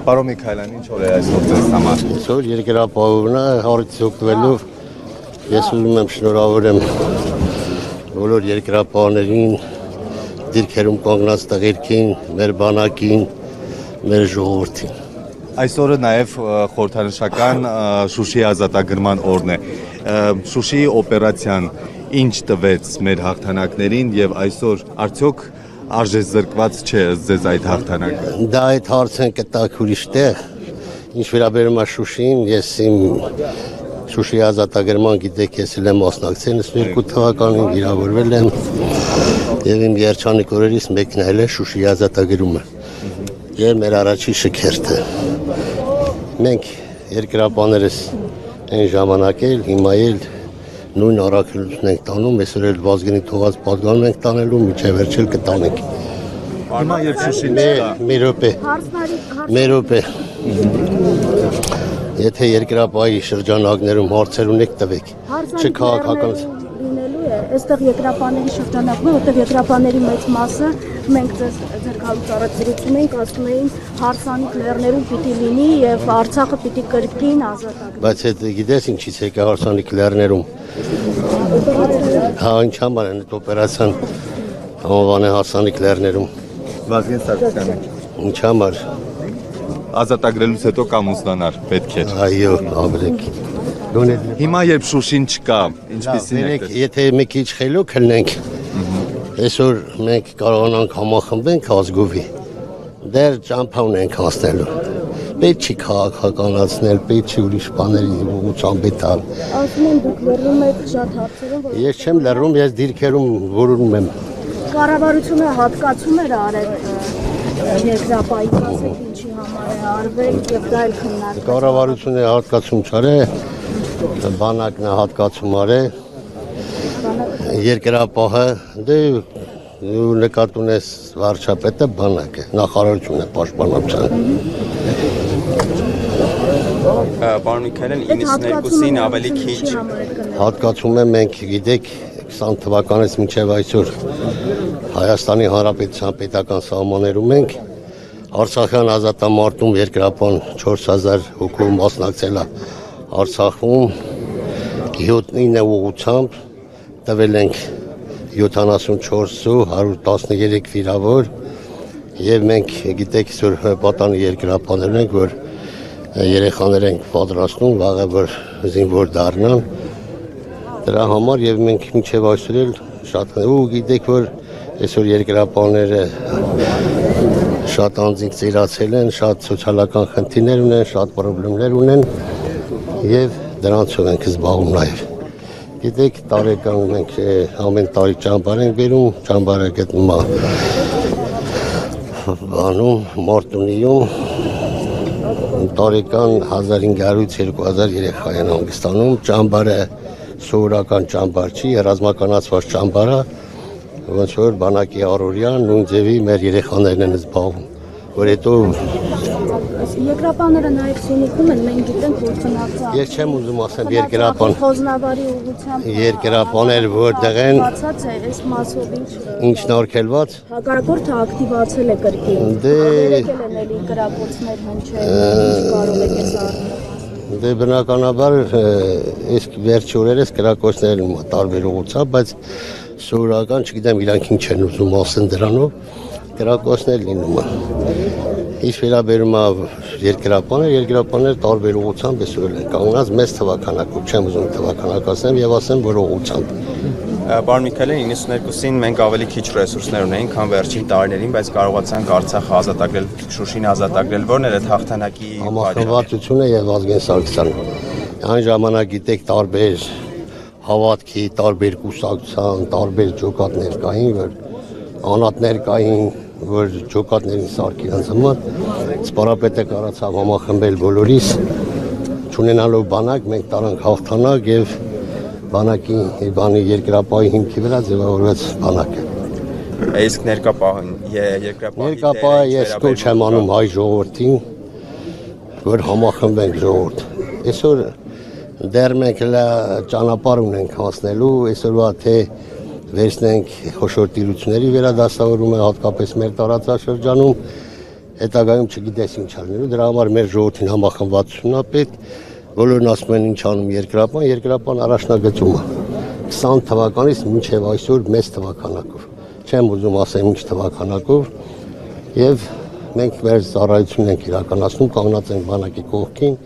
Պարոն Միքայելյան, ինչ օր է այսօր ձեզ համար։ Այսօր երկրապահովն է, հարցից օգտվելով ես ուզում եմ շնորհավորեմ բոլոր երկրապահներին, դիրքերում կանգնած տղերքին, մեր բանակին, մեր ժողովրդին։ Այսօրը նաև խորհրդանշական Շուշիի ազատագրման օրն է։ Շուշիի օպերացիան ինչ տվեց մեր հաղթանակներին եւ այսօր արդյոք արժեզրկված չէ ձեզ այդ հաղթանակը։ Դա այդ հարցն կտակ ուրիշ տեղ, ինչ վերաբերում է Շուշիին, ես իմ Շուշիի ազատագրման գիտեք ես էլ եմ մասնակցել 92 թվականին վիրավորվել եմ եւ իմ երջանիկ օրերից մեկն էլ է Շուշիի ազատագրումը եւ մեր առաջի շքերթը։ Մենք երկրապահներս այն ժամանակ էլ հիմա էլ նույն առաքելությունն ենք տանում, այսօր էլ Վազգենի թողած պատգամն ենք տանելու, միջև վերջել կտանենք։ Հիմա երբ Շուշին չկա։ Մի րոպե։ Եթե երկրապահի շրջանակներում հարցեր ունեք տվեք։ Չքաղաքական Այստեղ երկրապահների շրջանակն է, որտեղ երկրապահների մեծ մասը մենք ձեր հարցազրույցում ենք ասում էին հարսանիք լեռներում պիտի լինի եւ Արցախը պիտի կրկին ազատագրվի։ Բայց այդ գիտես ինչից եկա հարսանիք լեռներում։ Հա ինչ համար են այդ օպերացիան անվան է հարսանիք լեռներում։ Վազգեն Սարգսյանը։ Ինչ համար։ Ազատագրելուց հետո կամուսնանար պետք է։ Այո, ապրեք։ Հիմա երբ Շուշին չկա, ինչպիսին է։ Եթե մի քիչ խելոք լինենք, այսօր մենք կարողանանք համախմբենք ազգովի, դեռ ճամփա ունենք հասնելու։ Պետք չի քաղաքականացնել, պետք չի ուրիշ բաների ուղղությամբ տալ։ Ասում եմ դուք լռում եք շատ հարցերում, որ Ես չեմ լռում, ես դիրքերում որոնում եմ։ կառավարությունը հատկացում էր արել երկրապահի ասեք ինչի համար է արվել եւ դա էլ քննարկվում։ Կառավարությունը հատկացում չարե, բանակն է հատկացում արե, երկրապահը, դե նկատ ունես վարչապետը բանակը, նախարարությունը պաշտպանության։ Պարոն Միքայելյան, 92-ին ավելի քիչ Հատկացում եմ մենք գիտեք 20 թվականից մինչև այսօր Հայաստանի Հանրապետության պետական սահմաններում ենք Արցախյան ազատամարտում երկրապահ 4000 հոգու մասնակցել է Արցախում 7-9 ուղղությամբ տվել ենք 74 113 վիրավոր եւ մենք գիտեք այսօր պատանի երկրապահներ ենք որ երեխաներ ենք պատրաստում վաղը որ զինվոր դառնան դրա համար եւ մենք մինչեւ այսօր էլ շատ ու գիտեք որ այսօր երկրապահները շատ անձինք ծիրացել են, շատ սոցիալական խնդիրներ ունեն, շատ խնդիրներ ունեն եւ դրանցով ենք զբաղվում նաեւ։ Գիտեք տարեկան մենք ամեն տարի ճամբար ենք բերում, ճամբարը գտնվում է բանում Մարտունիում տարեկան 1500-ից 2000 երեխա են հանգստանում, ճամբարը սովորական ճամբար չի, ռազմականացված ճամբար է, ոնց որ բանակի առօրյա նույն ձևի մեր երեխաներն են զբաղվում, որ հետո Երկրապահները նաև Սյունիքում են, մենք գիտենք որ խնացա։ Ես չեմ ուզում ասեմ երկրապահ։ Խոզնավարի ուղղությամբ Երկրապահներ որտեղ են։ Բացած է այս մասով Ինչն արկելված։ Հակառակորդը ակտիվացել է կրկին։ Դե եկել են էլի գրապոցներ հնչել, կարող եք ես առնել։ Դե բնականաբար այս վերջի օրերս կրակոցներն տարբեր ուղղությամբ, բայց սովորական չգիտեմ իրանք ինչ են ուզում ասեն դրանով, կրակոցներ լինում են։ Ինչ վերաբերում է երկրապահներ տարբեր ուղղությամբ այսօր են կանգնած մեծ թվականակով, չեմ ուզում թվականակացնեմ եւ ասեմ որ ուղղությամբ։ Պարոն Միքայելյան, 92-ին մենք ավելի քիչ ռեսուրսներ ունեինք, քան վերջին տարիներին, բայց կարողացանք Արցախը ազատագրել, Շուշին ազատագրել, որն էր այդ հաղթանակի համախմբվածությունը եւ Վազգեն Սարգսյանը։ Այն ժամանակ գիտեք տարբեր հավատքի, տարբեր կուսակցության, տարբեր ջոկատներ կային, որ անատներ կային, որ ջոկատներին սարքի անձամար, սպարապետը կարացավ համախմբել բոլորիս, չունենալով բանակ, մենք տարանք հաղթանակ եւ բանակի բանի երկրապահի հիմքի վրա ձևավորվեց բանակը։ Իսկ Ներկապահը ես կոչ եմ անում հայ ժողովրդին, որ համախմբենք ժողովուրդ։ Այսօր դեռ մենք ճանապարհ ունենք հասնելու, այսօրվա թե վերցնենք խոշոր տիրությունների վերադասավորումը, հատկապես մեր տարածաշրջանում, հետագայում չգիտես ինչ անելու, դրա համար մեր ժողովրդին համախմբվածությունն է պետք, բոլորն ասում են ինչ անում երկրապան առաջնագծում է 20 թվականից մինչև այսօր մեծ թվականակով, չեմ ուզում ասեմ ինչ թվականակով, եւ մենք մեր ծառայությունն ենք իրականացնում, կանգնած ենք բանակի կողքին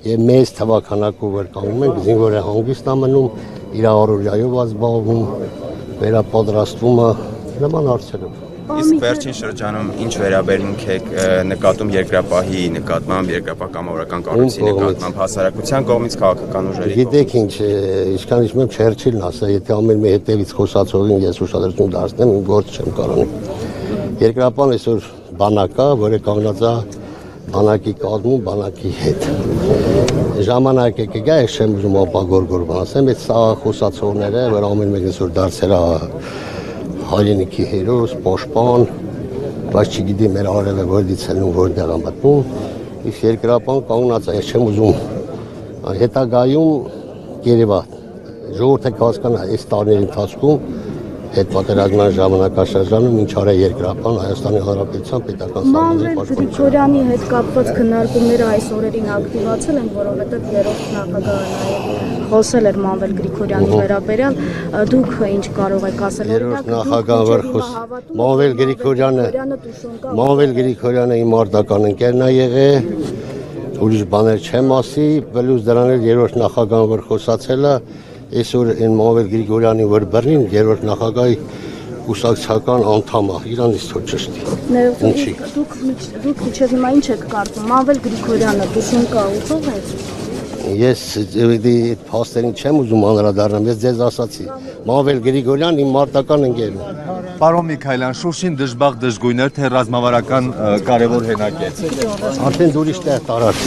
եւ մեծ թվականակով որ կանգնում ենք, զինվորը հանգիստ է մնում, իր առօրյայով զբաղվում, վերապատրաստվում է նման հարցերով։ Իսկ վերջին շրջանում ինչ վերաբերմունք եք նկատում երկրապահի նկատմամբ, երկրապահ կամավորական կառույցի նկատմամբ, հասարակության կողմից, քաղաքական ուժերի կողմից։ Գիտեք ինչ, ինչքան իշում Չերչիլն ասա, եթե ամեն մի հետևից խոսացողին ես ուշադրություն դարձնեմ, իմ գործ չեմ կարողանում։ Երկրապահն այսօր բանակ է, որը կանգնած է բանակի կազմում, բանակի հետ։ Ժամանակ է կգա, ես չեմ ուզում ապագորգոր ասեմ, այդ սա խոսացողները, որ ամեն մեկն այսօր դարձել է հայրենիքի հերոս, պաշտպան, բայց չգիտի մեր արևը որտեղից են ու որտեղ է մտնում, իսկ երկրապահն կանգնած է, ես չեմ ուզում հետագայում երևա ժողովուրդը կհասկանա այս տարիների ընթացքում հետպատերազմյան ժամանակաշրջանում ինչ արել երկրապահն Հայաստանի Հանրապետության պետական Մանվել Գրիգորյանի հետ կապված քննարկումները այս օրերին ակտիվացել են, որովհետև երրորդ նախագահը նաև խոսել էր Մանվել Գրիգորյանի վերաբերյալ, դուք ինչ կարող եք ասել։ Երրորդ նախագահը Մանվել Գրիգորյանը իմ արտական ընկերն է եղել, ուրիշ բաներ չեմ ասի, բլուզ դրան էլ երրորդ նախագահը որ խոսացել է, այսօր այն Մանվել Գրիգորյանի որ բռնին երրորդ նախագահի կուսակցական անդամ է, իրանից թող ճշտի։ Դուք մինչև հիմա ինչ եք կարծում, Մանվել Գրիգորյանը դուշուն կա ուղղող է։ Ես այդ փաստերին չեմ ուզում անդրադառնամ, ես ձեզ ասացի, Մանվել Գրիգորյան իմ մարտական ընկերն է։ Պարոն Միքայելյան, Շուշին դժբախտ դժգույն էր, թե ռազմավարական կարևոր հենակեց։ Արդեն ուրիշ տեղ տարած։